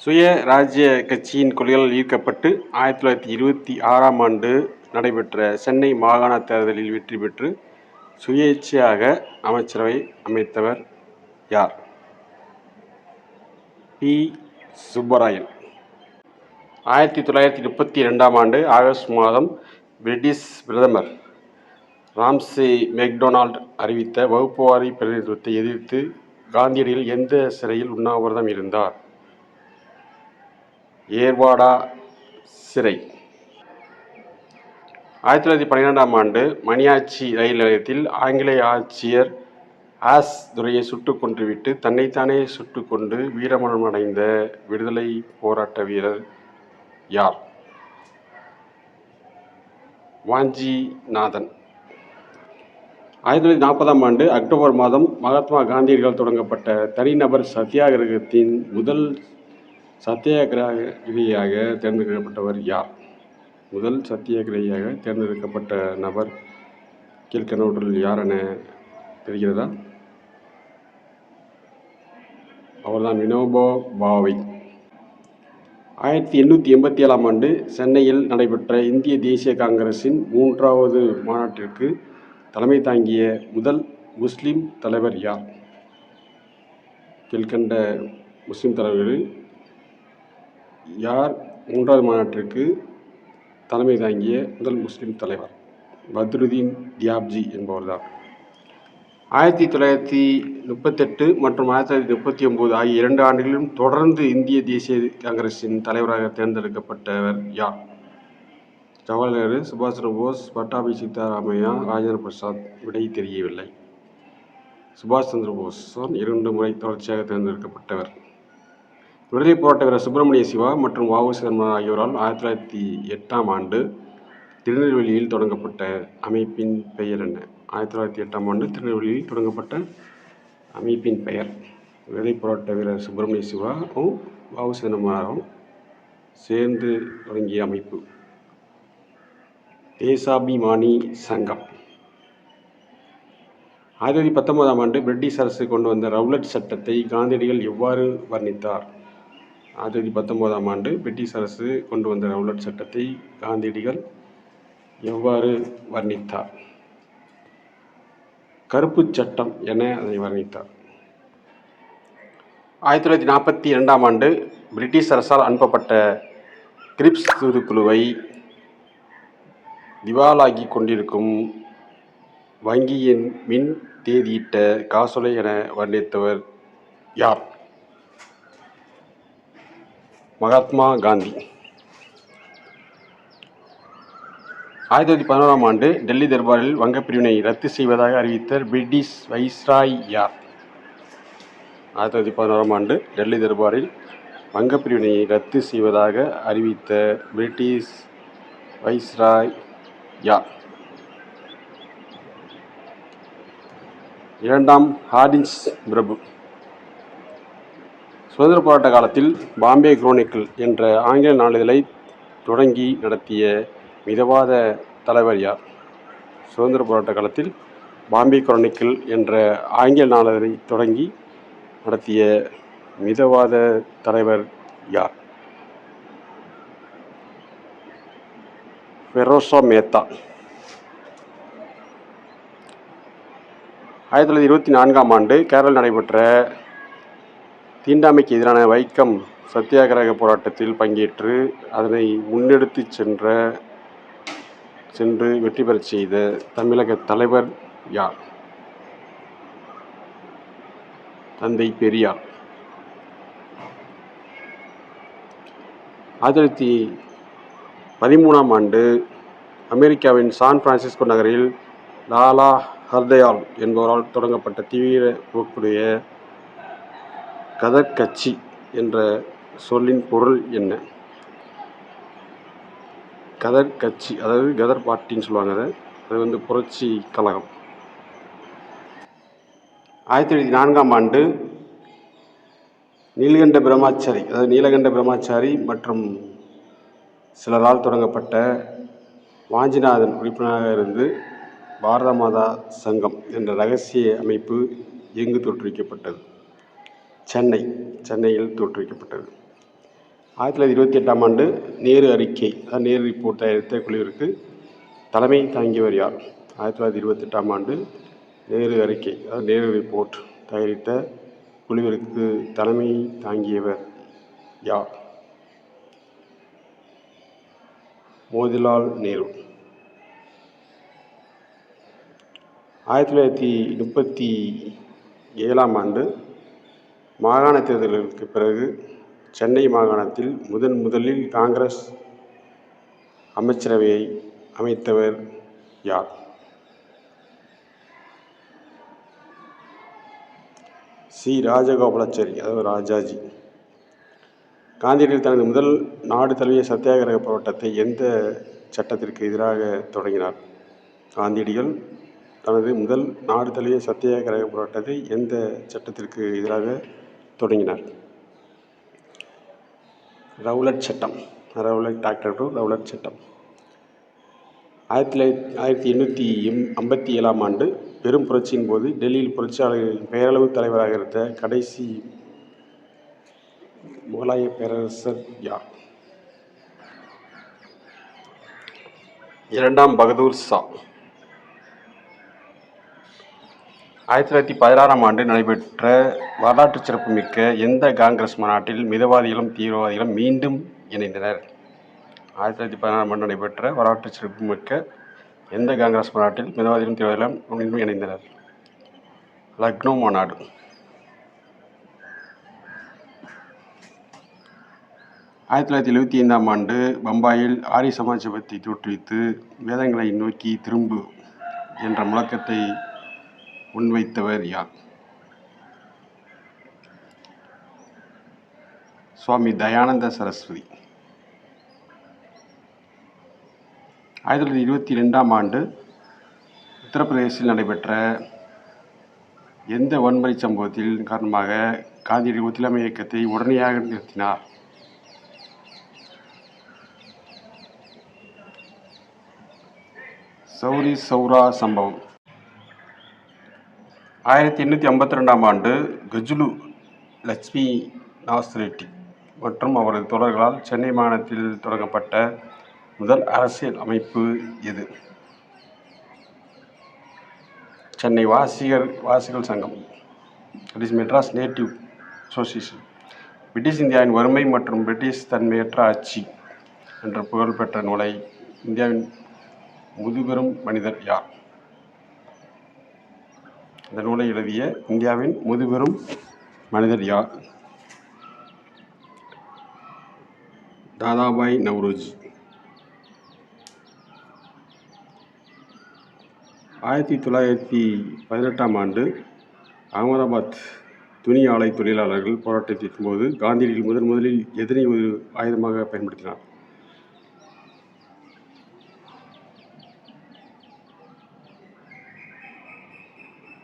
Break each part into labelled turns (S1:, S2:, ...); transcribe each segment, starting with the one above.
S1: சுயராஜ்ய கட்சியின் கொள்கையால் ஈர்க்கப்பட்டு 1926ஆம் ஆண்டு நடைபெற்ற சென்னை மாகாண தேர்தலில் வெற்றி பெற்று சுயேட்சையாக அமைச்சரவை அமைத்தவர் யார்? பி. சுப்பராயன். 1932ஆம் ஆண்டு ஆகஸ்ட் மாதம் பிரிட்டிஷ் பிரதமர் ராம்சே மெக்டொனால்ட் அறிவித்த வகுப்புவாரி பிரதிநிதித்துவத்தை எதிர்த்து காந்தியடிகள் எந்த சிறையில் உண்ணாவிரதம் இருந்தார்? ஏர்வாடா சிறை. 1912ஆம் ஆண்டு மணியாச்சி ரயில் நிலையத்தில் ஆங்கிலேய ஆட்சியர் ஆஸ் துரையை சுட்டுக் கொன்றுவிட்டு தன்னைத்தானே சுட்டுக் கொண்டு வீரமரணம் அடைந்த விடுதலை போராட்ட வீரர் யார்? வாஞ்சிநாதன். 1940ஆம் ஆண்டு அக்டோபர் மாதம் மகாத்மா காந்தியடிகளால் தொடங்கப்பட்ட தனிநபர் சத்தியாகிரகத்தின் முதல் சத்தியாகிரகியாக தேர்ந்தெடுக்கப்பட்டவர் யார்? முதல் சத்தியாகிரகியாக தேர்ந்தெடுக்கப்பட்ட நபர் கீழ்கண்டவற்றுள் யார் என தெரிகிறதா? அவர்தான் வினோபா பாவே. 1887ஆம் ஆண்டு சென்னையில் நடைபெற்ற இந்திய தேசிய காங்கிரசின் 3வது மாநாட்டிற்கு தலைமை தாங்கிய முதல் முஸ்லிம் தலைவர் யார்? கீழ்கண்ட முஸ்லிம் தலைவர்களில் யார் 3வது மாநாட்டிற்கு தலைமை தாங்கிய முதல் முஸ்லிம் தலைவர்? பத்ருதீன் தியாப்ஜி என்பவர்தான். 1938 மற்றும் 1939 ஆகிய 2 ஆண்டுகளிலும் தொடர்ந்து இந்திய தேசிய காங்கிரசின் தலைவராக தேர்ந்தெடுக்கப்பட்டவர் யார்? ஜவஹர்லால் நேரு, சுபாஷ் சந்திர போஸ், பட்டாபி சீதாராமையா, ராஜேந்திர பிரசாத். விடை தெரியவில்லை. சுபாஷ் சந்திர போஸ் 2 முறை தொடர்ச்சியாக தேர்ந்தெடுக்கப்பட்டவர். விடுதலை போராட்ட வீரர் சுப்பிரமணிய சிவா மற்றும் வ.உ.சி. தர்மன் ஆகியோரால் 1908ஆம் ஆண்டு திருநெல்வேலியில் தொடங்கப்பட்ட அமைப்பின் பெயர் என்ன? 1908ஆம் ஆண்டு திருநெல்வேலியில் தொடங்கப்பட்ட அமைப்பின் பெயர். விடுதலை போராட்ட வீரர் சுப்பிரமணிய சிவாவும் வ.உ.சி. தர்மனும் சேர்ந்து தொடங்கிய அமைப்பு தேசாபிமானி சங்கம். 1919ஆம் ஆண்டு பிரிட்டிஷ் அரசு கொண்டு வந்த ரவுலட் சட்டத்தை காந்தியடிகள் எவ்வாறு வர்ணித்தார்? 1919ஆம் ஆண்டு பிரிட்டிஷ் அரசு கொண்டு வந்த ரவுலட் சட்டத்தை காந்தியடிகள் எவ்வாறு வர்ணித்தார்? கருப்பு சட்டம் என அதை வர்ணித்தார். 1942ஆம் ஆண்டு பிரிட்டிஷ் அரசால் அனுப்பப்பட்ட கிரிப்ஸ் தூதுக்குழுவை திவாலாகி கொண்டிருக்கும் வங்கியின் மின் தேதியிட்ட காசோலை என வர்ணித்தவர் யார்? மகாத்மா காந்தி. 1911ஆம் ஆண்டு டெல்லி தர்பாரில் வங்கப்பிரிவினை ரத்து செய்வதாக அறிவித்த பிரிட்டிஷ் வைஸ்ராய் யார்? 1911ஆம் ஆண்டு டெல்லி தர்பாரில் வங்கப்பிரிவினையை ரத்து செய்வதாக அறிவித்த பிரிட்டிஷ் வைஸ்ராய் யார்? 2ஆம் ஹார்டின்ஸ் பிரபு. சுதந்திர போராட்ட காலத்தில் பாம்பே குரோனிக்கிள் என்ற ஆங்கில நாளிதழை தொடங்கி நடத்திய மிதவாத தலைவர் யார்? சுதந்திர போராட்ட காலத்தில் பாம்பே குரோனிக்கிள் என்ற ஆங்கில நாளிதழை தொடங்கி நடத்திய மிதவாத தலைவர் யார்? ஃபெரோசா மேத்தா. 1924ஆம் ஆண்டு கேரளாவில் நடைபெற்ற தீண்டாமைக்கு எதிரான வைக்கம் சத்தியாகிரக போராட்டத்தில் பங்கேற்று அதனை முன்னெடுத்து சென்று வெற்றி பெறச் செய்த தமிழக தலைவர் யார்? தந்தை பெரியார். 1913ஆம் ஆண்டு அமெரிக்காவின் சான் பிரான்சிஸ்கோ நகரில் லாலா ஹர்தயால் என்பவரால் தொடங்கப்பட்ட தீவிர போக்குடைய கதர் கட்சி என்ற சொல்லின் பொருள் என்ன? கதர் கட்சி, அதாவது கதர் பார்ட்டின்னு சொல்லுவாங்க. அது புரட்சி கழகம். 1904ஆம் ஆண்டு நீலகண்ட பிரம்மாச்சாரி மற்றும் சிலரால் தொடங்கப்பட்ட வாஞ்சிநாதன் உறுப்பினராக இருந்து பாரத மாதா சங்கம் என்ற இரகசிய அமைப்பு எங்கு தோற்றுவிக்கப்பட்டது? சென்னையில் தோற்றுவிக்கப்பட்டது. 1928ஆம் ஆண்டு நேரு அறிக்கை, அதாவது நேரு ரிப்போர்ட் தயாரித்த குழுவிற்கு தலைமை தாங்கியவர் யார்? 1928ஆம் ஆண்டு நேரு அறிக்கை, அதாவது நேரு ரிப்போர்ட் தயாரித்த குழுவிற்கு தலைமை தாங்கியவர் யார்? மோதிலால் நேரு. 1937ஆம் ஆண்டு மாகாண தேர்தல்களுக்கு பிறகு சென்னை மாகாணத்தில் முதலில் காங்கிரஸ் அமைச்சரவையை அமைத்தவர் யார்? சி. ராஜகோபாலாச்சாரி, அதாவது ராஜாஜி. காந்தியடிகள் தனது முதல் நாடு தழுவிய சத்தியாகிரக போராட்டத்தை எந்த சட்டத்திற்கு எதிராக தொடங்கினார்? காந்தியடிகள் தனது முதல் நாடு தழுவிய சத்தியாகிரக போராட்டத்தை எந்த சட்டத்திற்கு எதிராக தொடங்கினார்? ரவுலட் சட்டம், ரவுலட் டாக்டர் ரவுலட் சட்டம். 1857ஆம் ஆண்டு பெரும் புரட்சியின் போது டெல்லியில் புரட்சியாளர்களின் பெயரளவு தலைவராக இருந்த கடைசி முகலாய பேரரசர் யார்? இரண்டாம் பகதூர் ஷா. 1916ஆம் ஆண்டு நடைபெற்ற வரலாற்று சிறப்புமிக்க எந்த காங்கிரஸ் மாநாட்டில் மிதவாதிகளும் தீவிரவாதிகளும் மீண்டும் இணைந்தனர்? 1916ஆம் ஆண்டு நடைபெற்ற வரலாற்று சிறப்புமிக்க எந்த காங்கிரஸ் மாநாட்டில் மிதவாதிகளும் தீவிரவாதிகளும் மீண்டும் இணைந்தனர்? லக்னோ மாநாடு. 1975ஆம் ஆண்டு பம்பாயில் ஆரிய சமாஜத்தை தோற்றுவித்து வேதங்களை நோக்கி திரும்பு என்ற முழக்கத்தை முன்வைத்தவர் யார்? சுவாமி தயானந்த சரஸ்வதி. 1922ஆம் ஆண்டு உத்தரப்பிரதேசத்தில் நடைபெற்ற எந்த வன்முறை சம்பவத்தில் காரணமாக காந்தியடிகள் ஒத்துழையாமை இயக்கத்தை உடனடியாக நிறுத்தினார்? சௌரி சௌரா சம்பவம். 1852ஆம் ஆண்டு கஜுலு லட்சுமி நாஸ்ரெட்டி மற்றும் அவரது தோழர்களால் சென்னை மாகாணத்தில் தொடங்கப்பட்ட முதல் அரசியல் அமைப்பு எது? சென்னை வாசிகள் சங்கம், it is Madras native association. British இந்தியாவின் வறுமை மற்றும் பிரிட்டிஷ் தன்மையற்ற ஆட்சி என்ற புகழ்பெற்ற நூலை இந்தியாவின் முதுபெரும் மனிதர் யார்? இந்த நூலை எழுதிய இந்தியாவின் முதுபெரும் மனிதர் யார்? தாதாபாய் நவ்ரோஜி. 1918ஆம் ஆண்டு அகமதாபாத் துணி ஆலை தொழிலாளர்கள் போராட்டத்தின் போது காந்தியடிகள் முதலில் எதனை ஒரு ஆயுதமாக பயன்படுத்தினார்?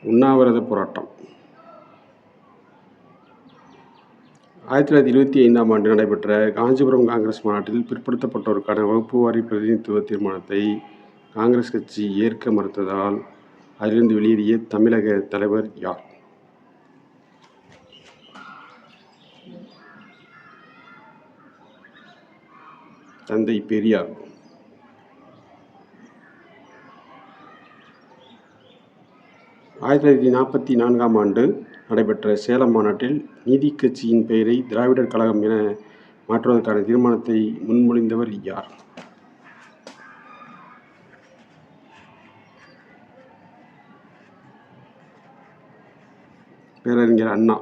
S1: உண்ணாவிரத போராட்டம். 1925ஆம் ஆண்டு நடைபெற்ற காஞ்சிபுரம் காங்கிரஸ் மாநாட்டில் பிற்படுத்தப்பட்டோருக்கான வகுப்பு வாரி பிரதிநிதித்துவ தீர்மானத்தை காங்கிரஸ் கட்சி ஏற்க மறுத்ததால் அதிலிருந்து வெளியேறிய தமிழக தலைவர் யார்? தந்தை பெரியார். 1944ஆம் ஆண்டு நடைபெற்ற சேலம் மாநாட்டில் நீதி கட்சியின் பெயரை திராவிடர் கழகம் என மாற்றுவதற்கான தீர்மானத்தை முன்மொழிந்தவர் யார்? பேரறிஞர் அண்ணா.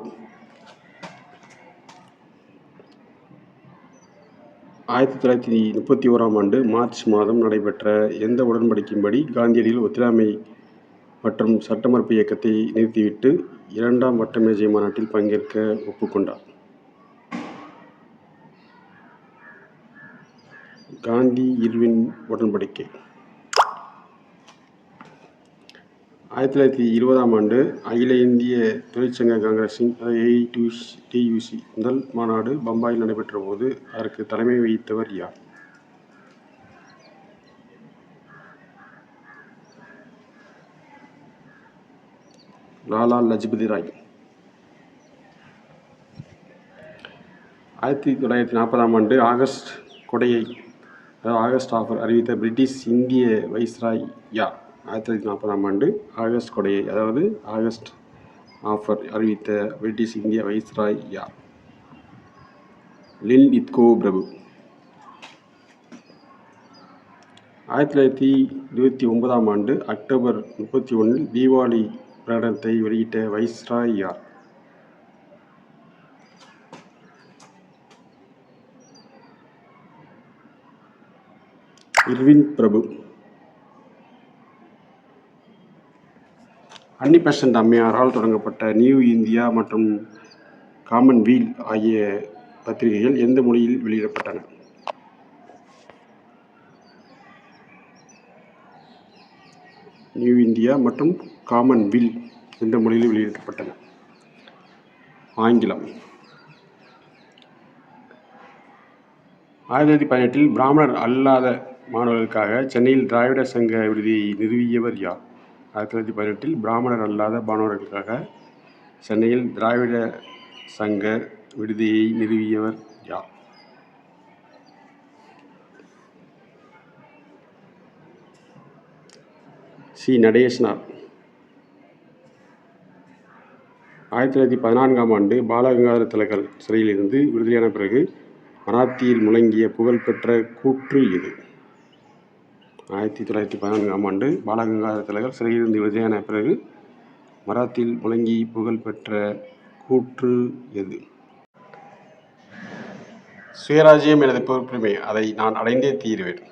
S1: 1931ஆம் ஆண்டு மார்ச் மாதம் நடைபெற்ற எந்த உடன்படிக்கையின்படி காந்தியடிகள் ஒத்துழையாமை மற்றும் சட்ட மறுப்பு இயக்கத்தை நிறுத்திவிட்டு இரண்டாம் வட்டமேஜை மாநாட்டில் பங்கேற்க ஒப்புக்கொண்டார்? காந்தி இர்வின் உடன்படிக்கை. 1920ஆம் ஆண்டு அகில இந்திய தொழிற்சங்க காங்கிரஸின் AITUC முதல் மாநாடு பம்பாயில் நடைபெற்ற போது அதற்கு தலைமை வகித்தவர் யார்? லாலா லஜபதி ராய். 1940ஆம் ஆண்டு ஆகஸ்ட் கொடையை ஆகஸ்ட் ஆஃபர் அறிவித்த பிரிட்டிஷ் இந்திய வைஸ்ராய் யார்? 1940ஆம் ஆண்டு ஆகஸ்ட் கொடையை ஆகஸ்ட் ஆஃபர் அறிவித்த பிரிட்டிஷ் இந்திய வைஸ்ராய் யார்? லின்லித்கோ பிரபு. 1929ஆம் ஆண்டு அக்டோபர் 31 தீபாவளி பிரகடனத்தை வெளியிட்ட வைஸ்ராய் யார்? இர்வின் பிரபு. அன்னி பெசன்ட் அம்மையாரால் தொடங்கப்பட்ட நியூ இந்தியா மற்றும் காமன்வீல் ஆகிய பத்திரிகைகள் எந்த மொழியில் வெளியிடப்பட்டன? நியூ இந்தியா மற்றும் காமன்வீல் எந்த மொழியில் வெளியிடப்பட்டன? ஆங்கிலம். 1918 பிராமணர் அல்லாத மாணவர்களுக்காக சென்னையில் திராவிட சங்க விடுதியை நிறுவியவர் யார்? 1918 பிராமணர் அல்லாத மாணவர்களுக்காக சென்னையில் திராவிட சங்க விடுதியை நிறுவியவர் யார்? சி. நடேசனார். 1914ஆம் ஆண்டு பாலகங்காதர திலகர் சிறையிலிருந்து விடுதலையான பிறகு மராத்தியில் முழங்கிய புகழ்பெற்ற கூற்று எது? 1914ஆம் ஆண்டு பாலகங்காதர திலகர் சிறையிலிருந்து விடுதலையான பிறகு மராத்தியில் முழங்கி புகழ்பெற்ற கூற்று எது? சுயராஜ்யம் எனது பொறுப்புரிமை, அதை நான் அடைந்தே தீருவேன்.